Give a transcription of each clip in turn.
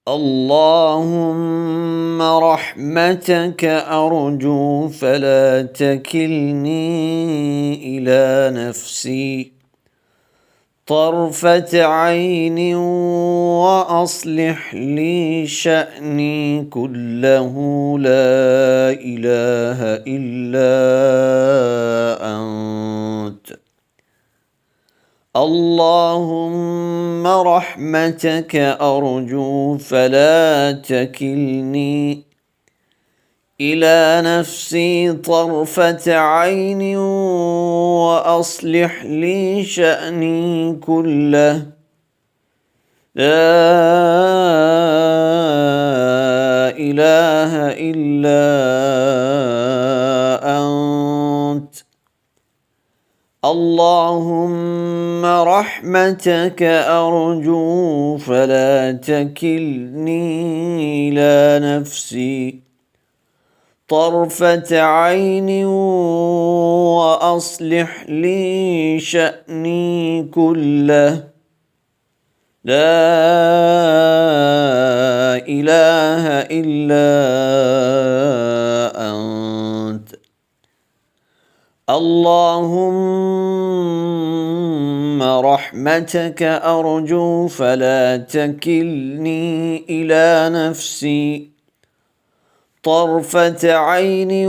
اللهم رحمتك أرجو فلا تكلني إلى نفسي طرفة عين وأصلح لي شأني كله لا إله إلا أنت. اللهم رحمتك أرجو فلا تكلني إلى نفسي طرفة عين وأصلح لي شأني كله لا إله إلا أنت. اللهم رحمتك أرجو فلا تكلني إلى نفسي طرفة عين وأصلح لي شأني كله لا إله إلا أنت. اللهم رحمتك أرجو فلا تكلني إلى نفسي طرفة عين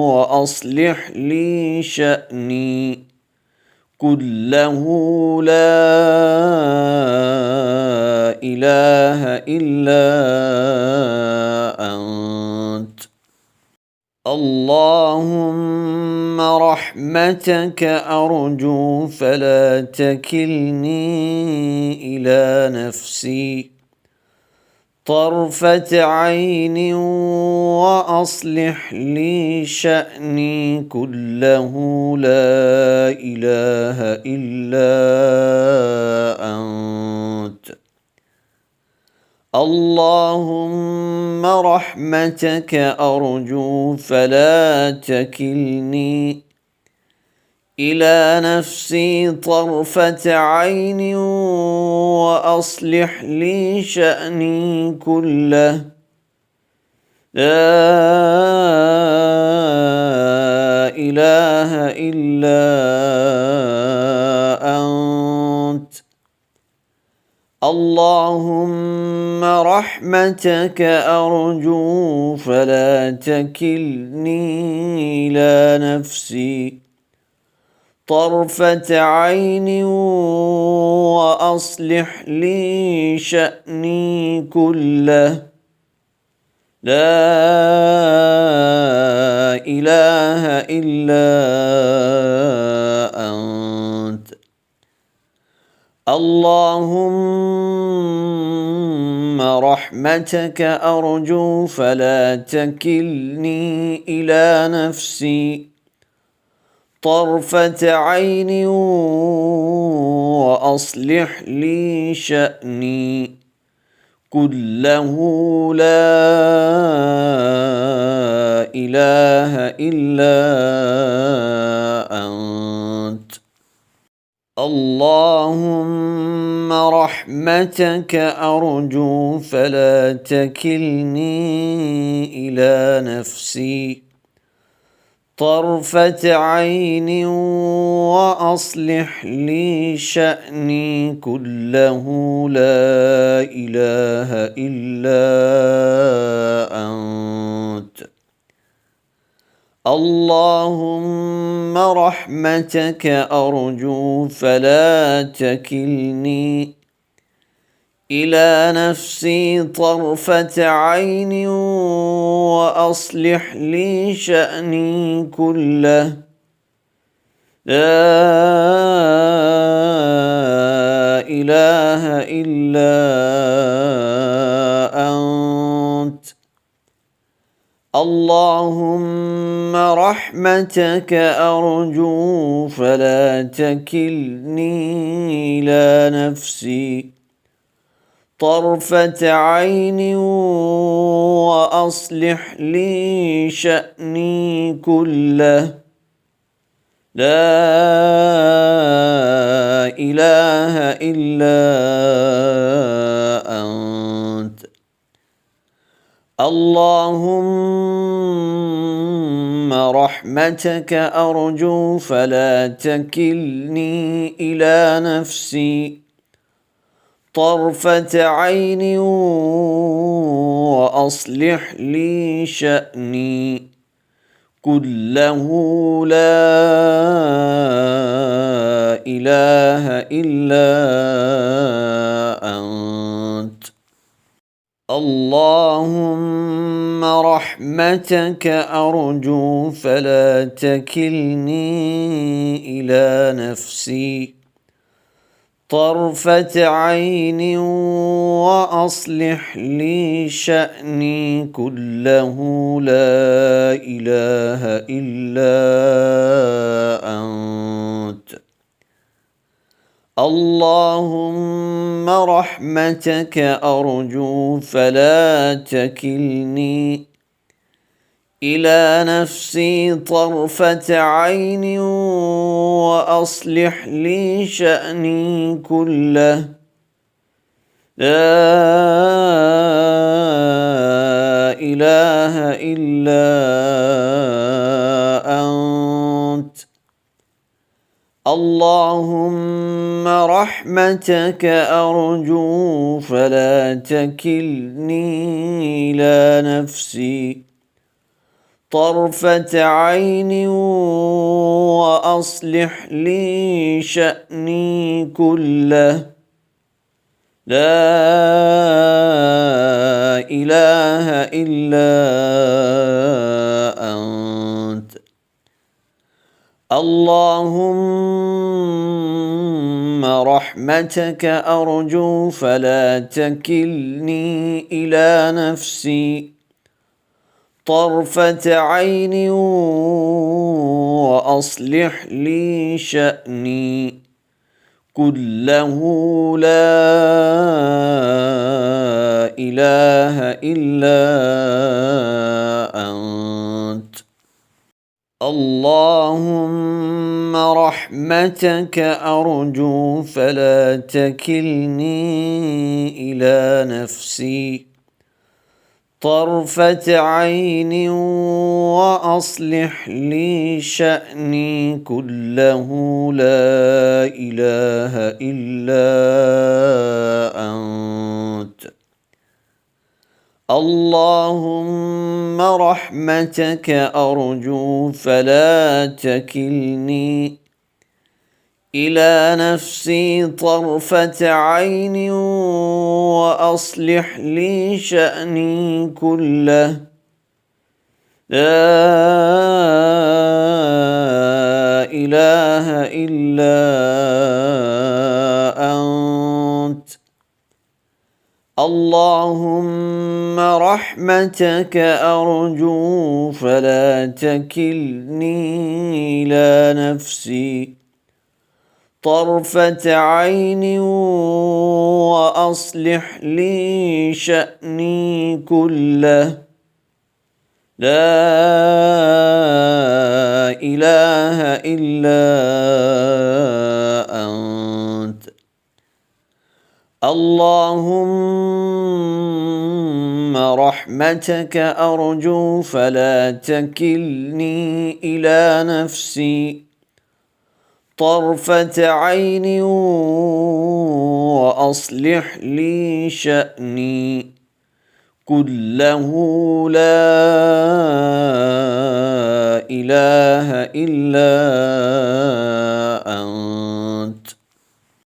وأصلح لي شأني كله لا إله إلا أنت. اللهم رحمتك أرجو فلا تكلني إلى نفسي طرفة عين وأصلح لي شأني كله لا إله إلا أنت. اللهم رحمتك أرجو فلا تكلني إلى نفسي طرفة عين وأصلح لي شأني كله لا إله إلا أنت. اللهم رحمتك أرجو فلا تكلني إلى نفسي طرفة عين وأصلح لي شأني كله لا إله إلا أنت. اللهم رحمتك أرجو فلا تكلني إلى نفسي طرفة عين وأصلح لي شأني كله لا إله إلا أنت. اللهم رحمتك أرجو فلا تكلني إلى نفسي طرفة عين وأصلح لي شأني كله لا إله إلا أنت. اللهم رحمتك أرجو فلا تكلني إلى نفسي طرفة عين وأصلح لي شأني كله لا إله إلا أنت. اللهم رحمتك أرجو فلا تكلني إلى نفسي طرفة عين وأصلح لي شأني كله لا إله إلا أنت. اللهم رحمتك أرجو فلا تكلني إلى نفسي طرفة عين وأصلح لي شأني كله لا إله إلا أنت اللهم رحمتك أرجو فلا تكلني إلى نفسي طرفة عين وأصلح لي شأني كله لا إله إلا أنت اللهم رحمتك أرجو فلا تكلني إلى نفسي طرفة عين وأصلح لي شأني كله لا إله إلا أنت اللهم رحمتك أرجو فلا تكلني إلى نفسي طرفة عين وأصلح لي شأني كله لا إله إلا أنت اللهم رحمتك أرجو فلا تكلني إلى نفسي طرفة عين وأصلح لي شأني كله لا إله إلا أنت اللهم رحمتك أرجو فلا تكلني إلى نفسي طرفة عين وأصلح لي شأني كله لا إله إلا أنت اللهم رحمتك أرجو فلا تكلني إلى نفسي طرفة عين وأصلح لي شأني كله لا إله إلا أنت اللهم رحمتك أرجو فلا تكلني إلى نفسي طرفة عين وأصلح لي شأني كله لا إله إلا أنت اللهم رحمتك أرجو فلا تكلني إلى نفسي طرفة عين وأصلح لي شأني كله لا إله إلا